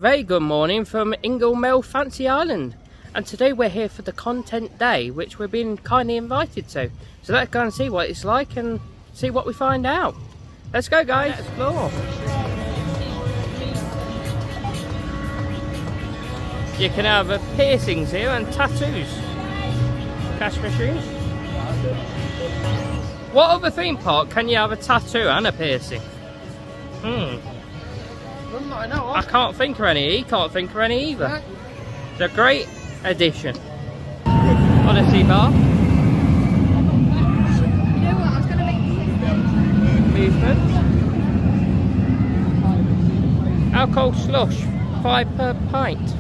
Very good morning from Ingle Mill Fancy Island, and today we're here for the content day which we've been kindly invited to. So let's go and see what it's like and see what we find out. Let's go guys, let's explore. You can have piercings here and tattoos. Cash machines. What other theme park can you have a tattoo and a piercing? I can't think of any. He can't think of any either. It's a great addition. Odyssey Bar. You know what? I was going to make Amusement. Alcohol slush, 5 per pint.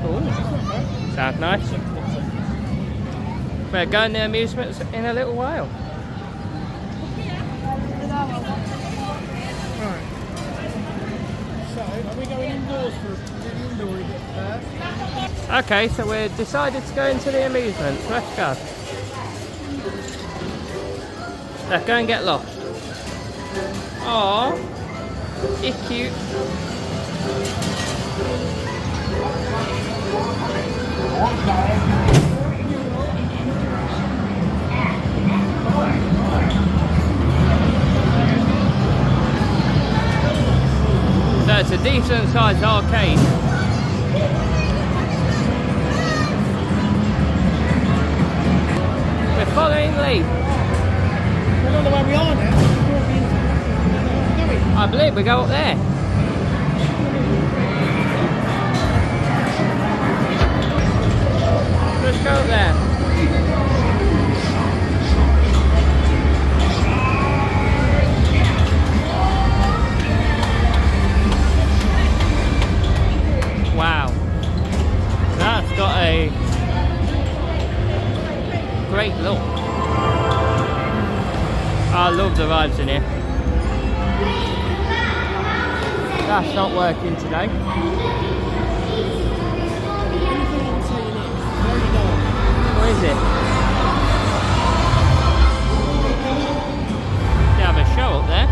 Ooh, sounds nice. We're going to amusements in a little while. So, are we going indoors for the indoor bit first? Okay, so we've decided to go into the amusements. Let's go. Let's go and get lost. Aww, it's cute. So it's a decent sized arcade. We're following Lee. We're not the way we are now. I believe we go up there. Let's go up there. Wow, that's got a great look. I love the vibes in here. That's not working today. What is it? They have a show up there.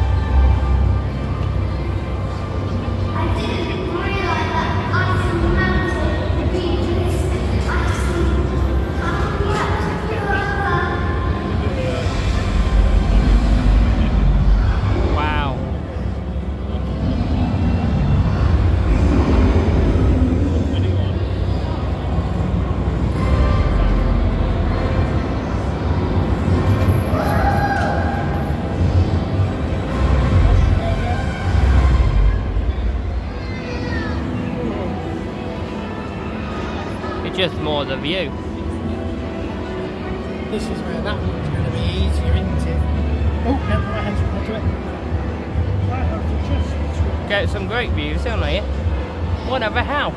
Just more the view. This is where that one's going to be easier, isn't it? Oh, no, my hands are onto it. I have to just... Get some great views, don't they? One of a house.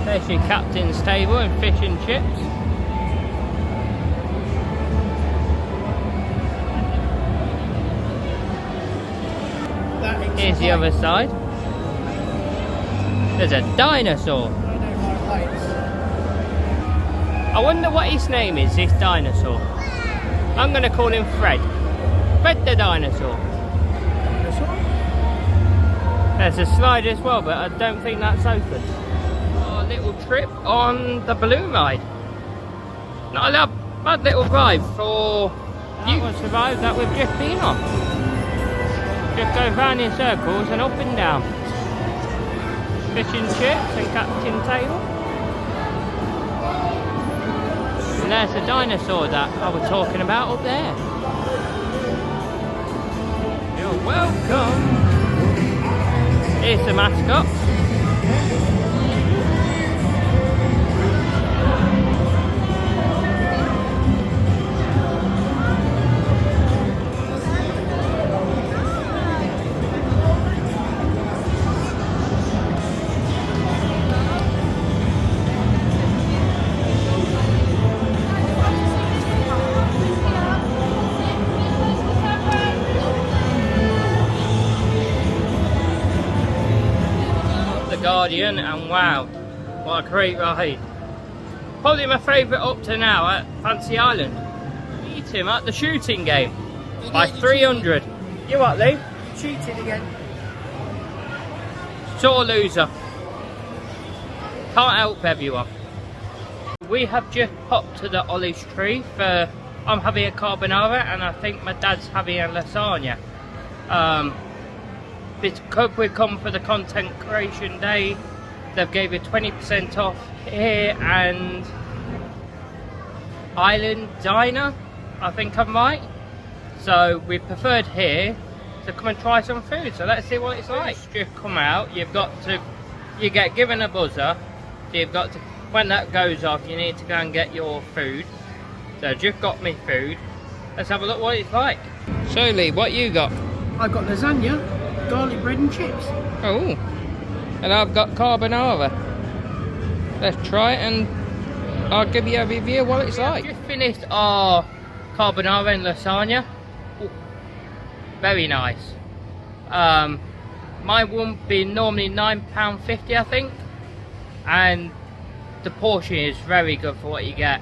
There's your captain's table and fish and chips. Here's the other side. There's a dinosaur. I wonder what his name is, this dinosaur. I'm going to call him Fred. Fred the dinosaur. There's a slide as well, but I don't think that's open. A little trip on the balloon ride. Not a bad little ride for you to survive that we've just been on. Just go round in circles and up and down. Fish and chips and captain table. And there's the dinosaur that I was talking about up there. You're welcome. Here's the mascot. Guardian, and wow, what a great ride. Probably my favourite up to now at Fancy Island. Beat him at the shooting game by 300. You what, Lee? You cheated again. Sore loser. Can't help everyone. We have just popped to the Ollie's Tree for, I'm having a carbonara and I think my dad's having a lasagna. Because we come for the content creation day, they've gave you 20% off here and Island Diner, I think I'm right. So we preferred here to come and try some food. So let's see what it's like. Just come out, you get given a buzzer. So you've got to, when that goes off, you need to go and get your food. So just got me food. Let's have a look what it's like. So Lee, what you got? I've got lasagna, garlic bread and chips. Oh, and I've got carbonara. Let's try it and I'll give you a review of what it's like. Just finished our carbonara and lasagna. Ooh, very nice. My one be normally £9.50 I think, and the portion is very good for what you get,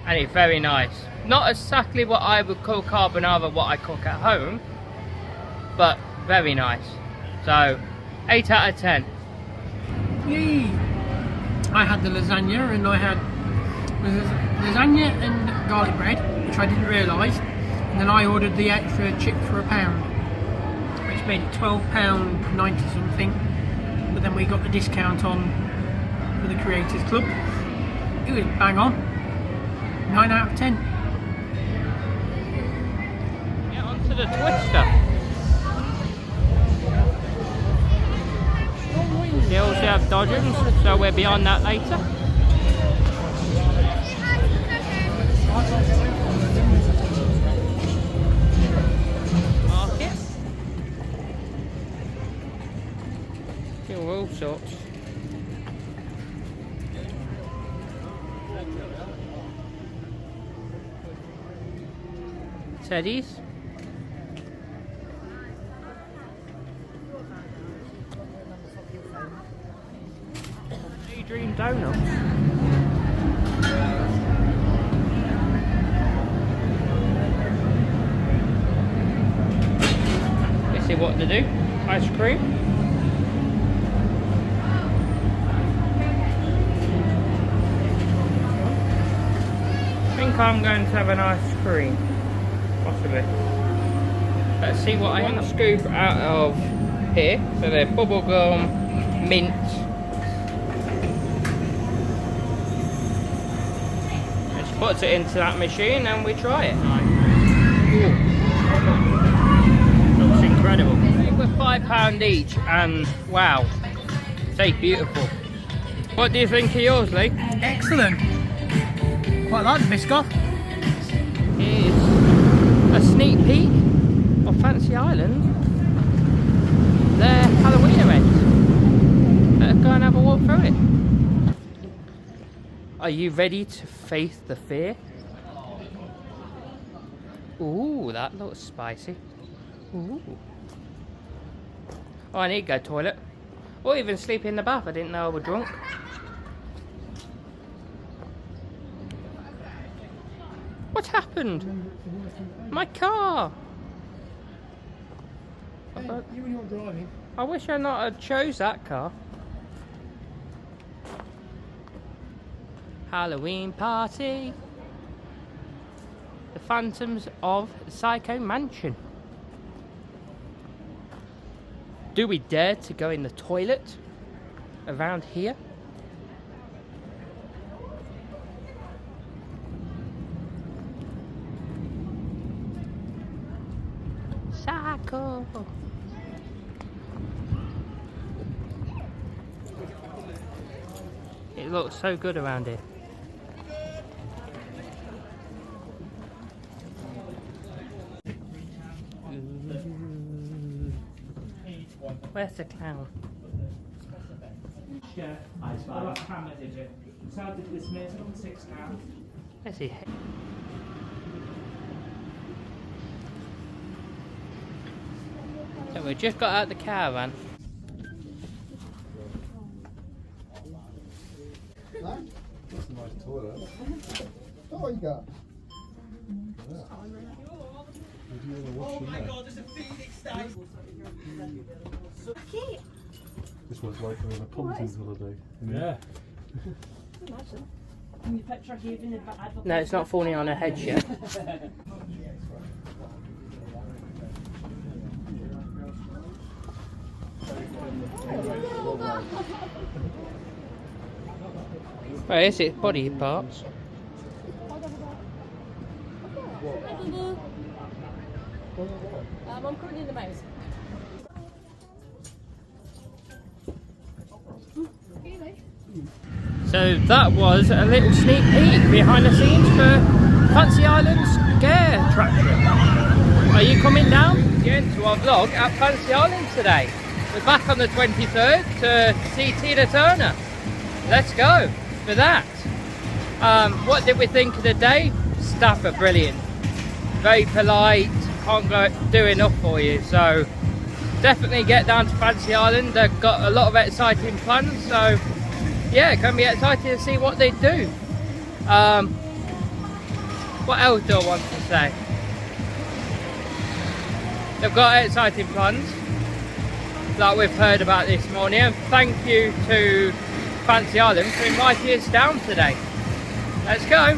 and it's very nice. Not exactly what I would call carbonara, what I cook at home, but very nice. So 8 out of 10. Yay! I had the lasagna and I had lasagna and garlic bread, which I didn't realise, and then I ordered the extra chips for £1, which made it £12.90 something, but then we got the discount on for the Creators Club. It was bang on. 9 out of 10. Get onto the Twister. They also have dodgems, so we'll be on that later. Market. All sorts. Teddies. Daydream Donuts. Let's see what to do. Ice cream. I think I'm going to have an ice cream. Possibly. Let's see what I can scoop out of here. So they're bubblegum, mint. Let's put it into that machine and we try it. Ooh. Looks incredible. They were £5 each and wow, they're beautiful. What do you think of yours, Lee? Excellent. Quite like the Biscoff. Here's a sneak peek of Fancy Island. Their Halloween event. Let's go and have a walk through it. Are you ready to face the fear? Ooh, that looks spicy. Ooh. Oh, I need to go to the toilet. Or even sleep in the bath. I didn't know I was drunk. What happened? My car! Hey, you and you're driving. I wish I not had chose that car. Halloween party. The Phantoms of Psycho Mansion. Do we dare to go in the toilet around here? Psycho. It looks so good around here. Where's the clown? Yeah, I what camera did you? So I did this minute on £6. Where's he? So we just got out the caravan. That's a nice toilet. Oh, you got. Would you This was like on a Pontins holiday. Yeah. No, it's not falling on her head yet. Where is it? Body parts. I'm currently in the mouse. So that was a little sneak peek behind the scenes for Fancy Island's Scare Traction. Are you coming down again to our vlog at Fancy Island today? We're back on the 23rd to see Tina Turner. Let's go for that. What did we think of the day? Staff are brilliant, very polite, can't do enough for you, so definitely get down to Fancy Island. They've got a lot of exciting plans, so yeah, can be excited to see what they do. What else do I want to say? They've got exciting plans that we've heard about this morning, and thank you to Fancy Island for inviting us down today. Let's go.